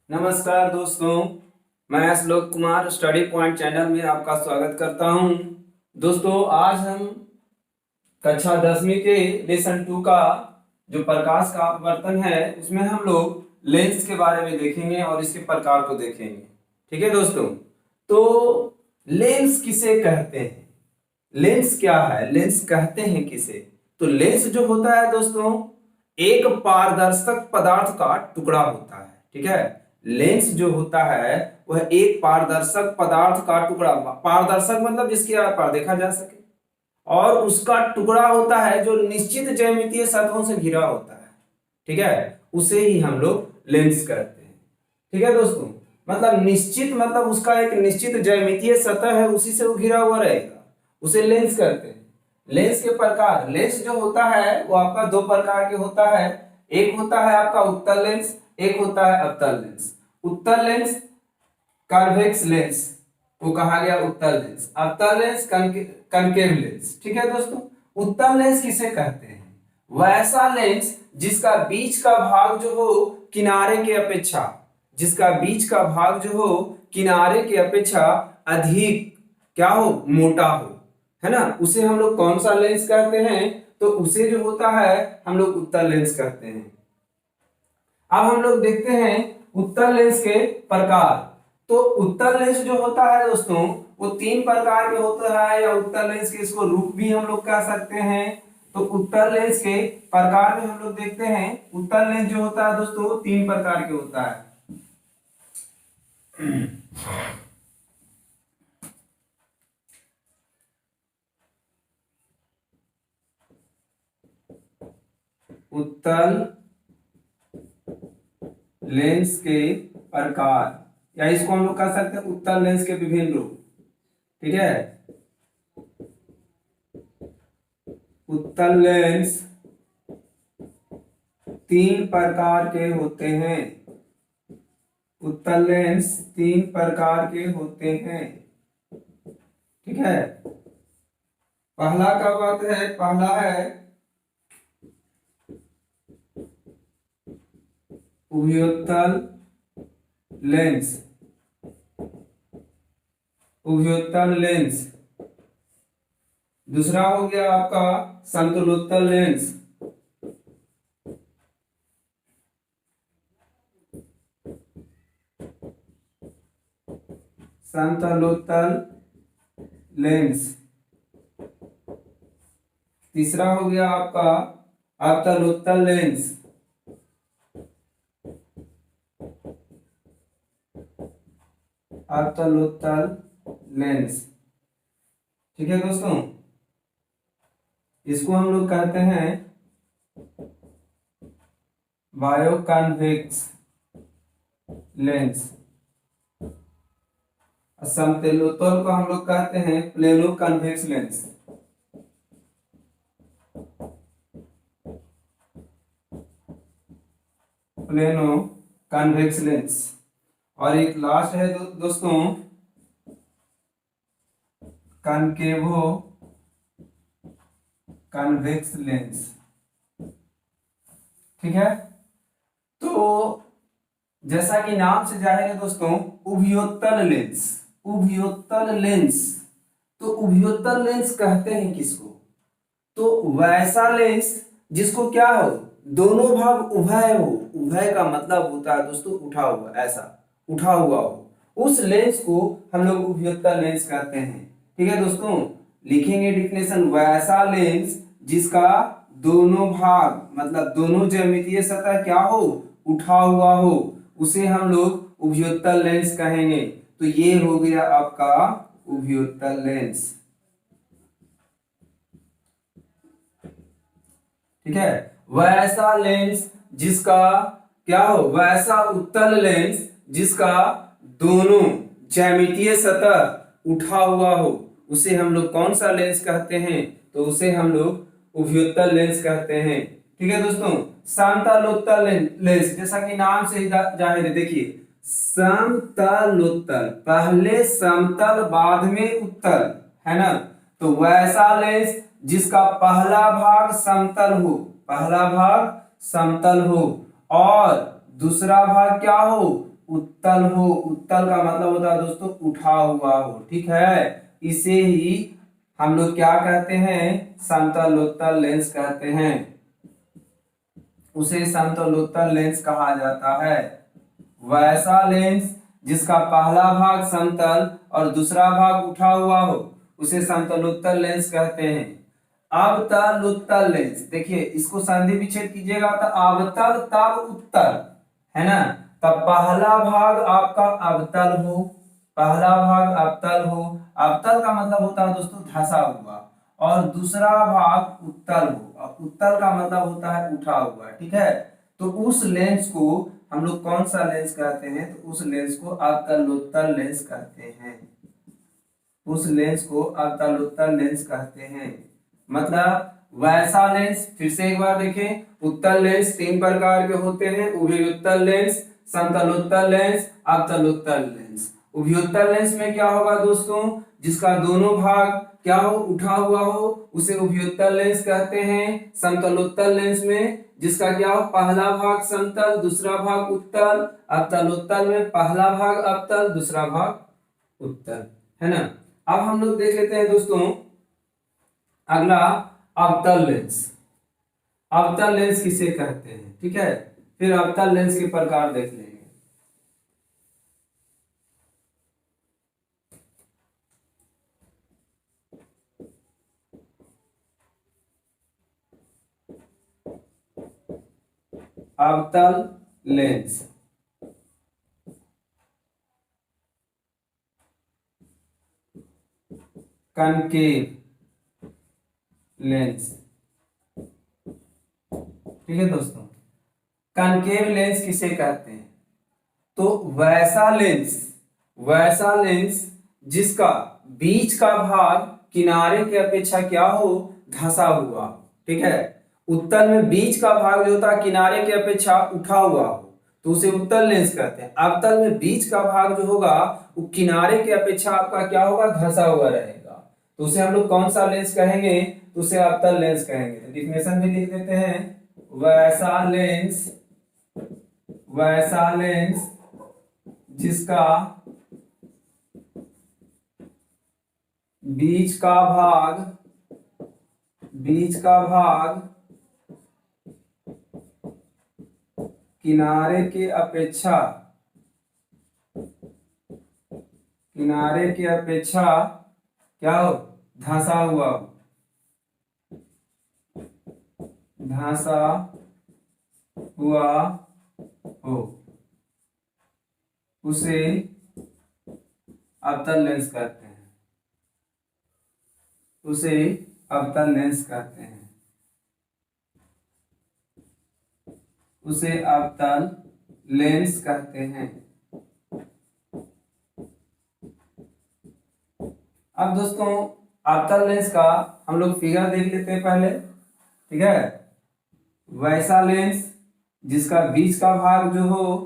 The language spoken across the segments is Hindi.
नमस्कार दोस्तों, मैं श्लोक कुमार स्टडी पॉइंट चैनल में आपका स्वागत करता हूं। दोस्तों, आज हम कक्षा 10वीं के लेसन 2 का जो प्रकाश का अपवर्तन है उसमें हम लोग लेंस के बारे में देखेंगे और इसके प्रकार को देखेंगे। ठीक है दोस्तों, तो लेंस किसे कहते हैं, लेंस क्या है, लेंस कहते हैं किसे? तो लेंस जो होता है दोस्तों, एक पारदर्शक पदार्थ का टुकड़ा होता है। ठीक है, लेंस जो होता है वह एक पारदर्शक पदार्थ का टुकड़ा, पारदर्शक मतलब जिसके आर पार देखा जा सके, और उसका टुकड़ा होता है जो निश्चित ज्यामितीय सतहों से घिरा होता है। ठीक है, उसे ही हम लोग लेंस कहते हैं। ठीक है दोस्तों, मतलब निश्चित मतलब उसका एक निश्चित ज्यामितीय सतह है, उसी से वो घिरा हुआ रहेगा, उसे लेंस कहते हैं। लेंस के प्रकार, लेंस जो होता है वो आपका दो प्रकार के होता है। एक होता है आपका उत्तल लेंस, एक होता है अवतल लेंस। उत्तल लेंस कॉन्वेक्स लेंस को कहा गया उत्तल लेंस, अवतल लेंस कनकेव लेंस। ठीक है दोस्तों, उत्तल लेंस किसे कहते हैं? वैसा लेंस जिसका बीच का भाग जो हो किनारे के अपेक्षा, जिसका बीच का भाग जो हो किनारे के अपेक्षा अधिक क्या हो, मोटा हो, है ना, उसे हम लोग कौन सा लेंस कहते हैं? तो उसे जो होता है हम लोग उत्तल लेंस कहते हैं। अब हम लोग देखते हैं उत्तल लेंस के प्रकार। तो उत्तल लेंस जो होता है दोस्तों वो तीन प्रकार के होता है, या उत्तल लेंस के इसको रूप भी हम लोग कह सकते हैं। तो उत्तल लेंस के प्रकार में हम लोग देखते हैं, उत्तल लेंस जो होता है दोस्तों वो तीन प्रकार के होता है। उत्तल लेंस के प्रकार, या इसको हम लोग कह सकते हैं उत्तल लेंस के विभिन्न रूप। ठीक है, उत्तल लेंस तीन प्रकार के होते हैं। उत्तल लेंस तीन प्रकार के होते हैं। ठीक है, पहला का बात है, पहला है उभयोत्तल लेंस, उभयोत्तल लेंस। दूसरा हो गया आपका समतलोत्तल लेंस, समतलोत्तल लेंस। तीसरा हो गया आपका अवतलोत्तल लेंस, अवतलोत्तल लेंस। ठीक है दोस्तों, इसको हम लोग कहते हैं बायोकॉन्वेक्स लेंस। समतलोत्तल को हम लोग कहते हैं plano convex lens. Plano convex lens. और एक लास्ट है दोस्तों कॉनकेवो कॉन्वेक्स लेंस। ठीक है, तो जैसा कि नाम से जाहिर है दोस्तों, उभयोत्तल लेंस, उभयोत्तल लेंस। तो उभयोत्तल लेंस कहते हैं किसको? तो वैसा लेंस जिसको क्या हो, दोनों भाग उभय हो। उभय का मतलब होता है दोस्तों उठा हुआ, ऐसा उठा हुआ हो, उस लेंस को हम लोग उभयोत्तल लेंस कहते हैं। ठीक है दोस्तों, लिखेंगे डिफिनेशन, वैसा लेंस जिसका दोनों भाग मतलब दोनों ज्यामितीय सतह क्या हो, उठा हुआ हो, उसे हम लोग उभयोत्तल लेंस कहेंगे। तो ये हो गया आपका उभयोत्तल लेंस। ठीक है, वैसा लेंस जिसका क्या हो, वैसा उत्तल लेंस जिसका दोनों ज्यामितीय सतह उठा हुआ हो, उसे हम लोग कौन सा लेंस कहते हैं? तो उसे हम लोग उभयोत्तल लेंस कहते हैं। ठीक है दोस्तों, समतलोत्तल लेंस, जैसा कि नाम से ही जाहिर है, देखिए समतलोत्तल, पहले समतल बाद में उत्तल, है ना। तो वैसा लेंस जिसका पहला भाग समतल हो, पहला भाग समतल हो और दूसरा भाग क्या हो, उत्तल हो। उत्तल का मतलब होता है दोस्तों उठा हुआ हो, ठीक है। इसे ही हम लोग क्या कहते हैं, समतलोत्तल लेंस कहते हैं। उसे समतलोत्तल लेंस कहा जाता है। वैसा लेंस जिसका पहला भाग समतल और दूसरा भाग उठा हुआ हो उसे समतलोत्तल लेंस कहते हैं। अवतल उत्तल लेंस, देखिए इसको संधि विच्छेद कीजिएगा तो अवतल तब उत्तल, है ना। तब पहला भाग आपका अवतल हो, पहला भाग अवतल हो। अवतल का मतलब होता है दोस्तों धंसा हुआ, और दूसरा भाग उत्तल हो। अब उत्तल का मतलब होता है उठा हुआ, ठीक है। तो उस लेंस को हम लोग कौन सा लेंस कहते हैं, तो उस लेंस को अवतलोत्तल लेंस कहते हैं। उस लेंस को अवतलोत्तल लेंस कहते हैं। मतलब वैसा लेंस, फिर से एक बार देखें, उत्तल लेंस तीन प्रकार के होते हैं, उभयोत्तल लेंस, समतलोत्तल लेंस, अवतलोत्तल लेंस। उभयोत्तल लेंस में क्या होगा दोस्तों, जिसका दोनों भाग क्या हो, उठा हुआ हो, उसे उभयोत्तल लेंस कहते हैं। समतलोत्तल लेंस में जिसका क्या हो, पहला भाग समतल दूसरा भाग उत्तल। अवतलोत्तल में पहला भाग अवतल दूसरा भाग उत्तल, है ना। अब हम लोग देख लेते हैं दोस्तों अगला, अवतल लेंस। अवतल लेंस किसे कहते हैं, ठीक है। फिर अवतल लेंस के प्रकार देख लेंगे। अवतल लेंस, कनकेव लेंस, ठीक है दोस्तों। कनकेव लेंस किसे कहते हैं, तो वैसा लेंस जिसका बीच का भाग किनारे की अपेक्षा क्या हो, धंसा हुआ, ठीक है। उत्तल में बीच का भाग जो होता है किनारे की अपेक्षा उठा हुआ हो तो उसे उत्तल लेंस कहते हैं। अवतल में बीच का भाग जो होगा वो किनारे की अपेक्षा आपका क्या होगा, धंसा हुआ रहेगा, तो उसे हम लोग कौन सा लेंस कहेंगे, तो उसे अवतल लेंस कहेंगे। तो डिफिनेशन भी लिख देते हैं, वैसा लेंस जिसका बीच का भाग किनारे के अपेक्षा क्या हो, धंसा हुआ हो, उसे अवतल लेंस कहते हैं। उसे अवतल लेंस कहते हैं। उसे अवतल लेंस कहते हैं। अब दोस्तों अवतल लेंस का हम लोग फिगर देख लेते हैं पहले, ठीक है। वैसा लेंस जिसका बीच का भाग जो हो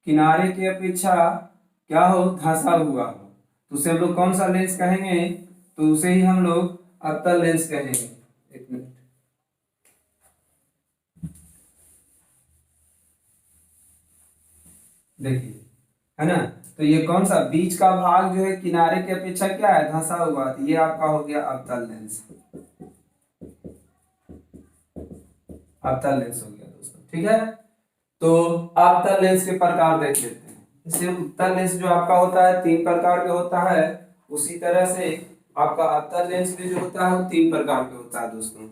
किनारे की अपेक्षा क्या हो, धंसा हुआ हो, तो उसे हम लोग कौन सा लेंस कहेंगे, तो उसे ही हम लोग अवतल लेंस कहेंगे। एक मिनट, देखिए, है ना। तो ये कौन सा बीच का भाग जो है किनारे की अपेक्षा क्या है, धंसा हुआ, तो ये आपका हो गया अवतल लेंस। अवतल लेंस हो गया दोस्तों, ठीक है। तो अवतल लेंस के प्रकार देख लेते हैं। जैसे उत्तल लेंस जो आपका होता है तीन प्रकार के होता है, उसी तरह से आपका अवतल लेंस भी जो होता है वो तीन प्रकार के होता है दोस्तों।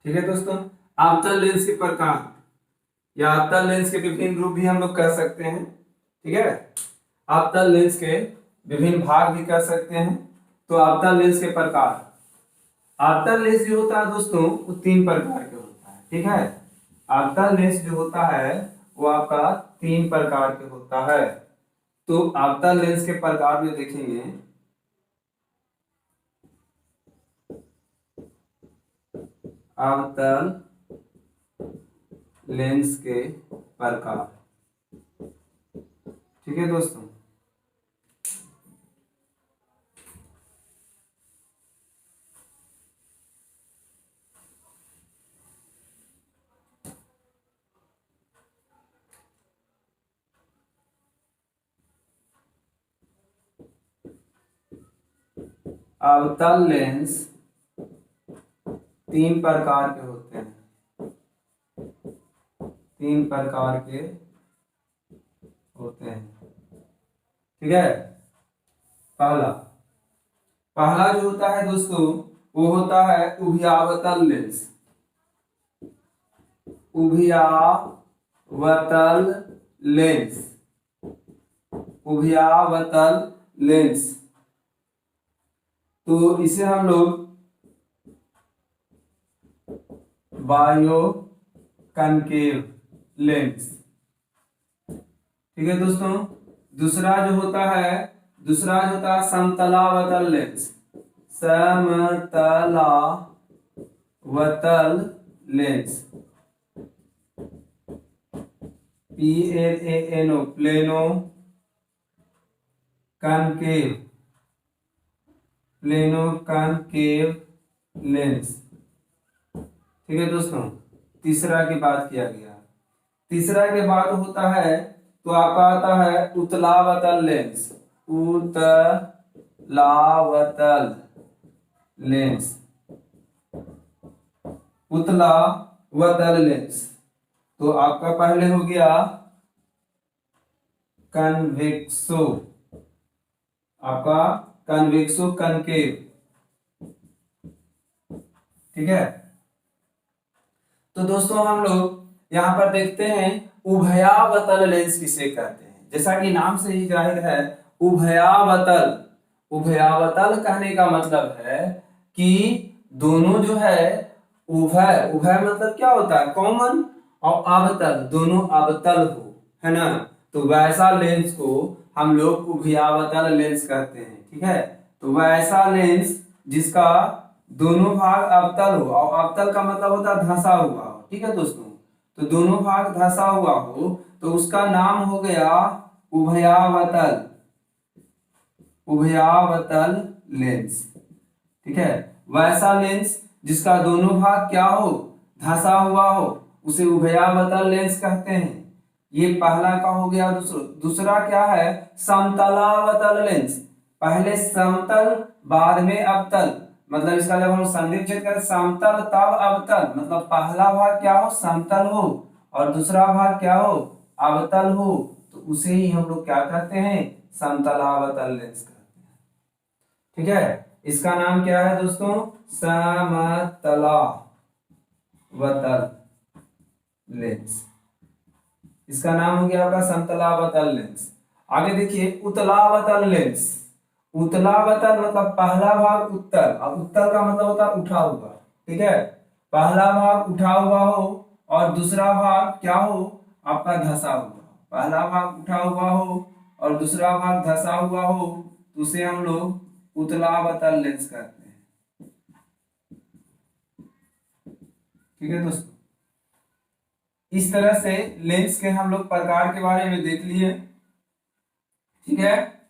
ठीक है दोस्तों, अवतल लेंस के प्रकार या अवतल लेंस के विभिन्न रूप भी हम लोग कर सकते हैं, ठीक है। अवतल लेंस के विभिन्न भाग भी कर सकते हैं। तो अवतल लेंस के प्रकार, अवतल लेंस जो होता है दोस्तों वो तीन प्रकार के होता है, ठीक है। अवतल लेंस जो होता है वो आपका तीन प्रकार के होता है। तो अवतल लेंस के प्रकार में देखेंगे, अवतल लेंस के प्रकार। ठीक है दोस्तों। अवतल लेंस तीन प्रकार के होते हैं। तीन प्रकार के होते हैं। ठीक है। पहला पहला जो होता है दोस्तों, वो होता है उभयावतल लेंस। उभयावतल लेंस। उभयावतल लेंस। तो इसे हम लोग बायो कनकेव लेंस। ठीक है दोस्तों। दूसरा जो होता है समतलावतल लेंस। समतलावतल lens. PLANO plano concave. Plano concave lens. ठीक है दोस्तों। तीसरा की बात किया गया। तीसरा के बाद होता है तो आपका आता है उत्तलावतल लेंस। उत्तलावतल लेंस। उत्तलावतल लेंस। तो आपका पहले हो गया कन्वेक्सो। आपका कन्वेक्सो कनकेव। ठीक है। तो दोस्तों हम लोग यहाँ पर देखते हैं उभयावतल लेंस किसे कहते हैं। जैसा कि नाम से ही जाहिर है, उभयावतल। उभयावतल कहने का मतलब है कि दोनों जो है उभय। उभय मतलब क्या होता है? कॉमन। और अवतल, दोनों अवतल हो, है ना। तो वैसा लेंस को हम लोग उभयावतल लेंस कहते हैं। ठीक है। तो वैसा लेंस जिसका दोनों भाग अवतल हो, और अवतल का मतलब होता है धंसा हुआ हो। ठीक है दोस्तों। तो दोनों भाग धंसा हुआ हो तो उसका नाम हो गया उभयावतल। उभयावतल लेंस। ठीक है। वैसा लेंस जिसका दोनों भाग क्या हो? धंसा हुआ हो, उसे उभयावतल लेंस कहते हैं। ये पहला का हो गया। दूसरा क्या है? समतलावतल लेंस। पहले समतल बाद में अवतल। मतलब इसका जब हम संधि छेद करें समतल तब अवतल, मतलब पहला भाग क्या हो? समतल हो, और दूसरा भाग क्या हो? अवतल हो। तो उसे ही हम लोग क्या कहते हैं? समतलावतल लेंस कहते हैं। ठीक है। इसका नाम क्या है दोस्तों? समतलावतल लेंस। इसका नाम हो गया आपका समतलावतल लेंस। आगे देखिए उत्तलावतल लेंस। उत्तलावतल मतलब पहला भाग उत्तल, और उत्तल का मतलब होता है उठा हुआ। ठीक है। पहला भाग उठा हुआ हो और दूसरा भाग क्या हो? आपका धंसा हुआ। पहला भाग उठा हुआ हो और दूसरा भाग धंसा हुआ हो तो उसे हम लोग उत्तलावतल लेंस कहते हैं। ठीक है दोस्तों। इस तरह से लेंस के हम लोग प्रकार के बारे में देख लिए। ठीक है।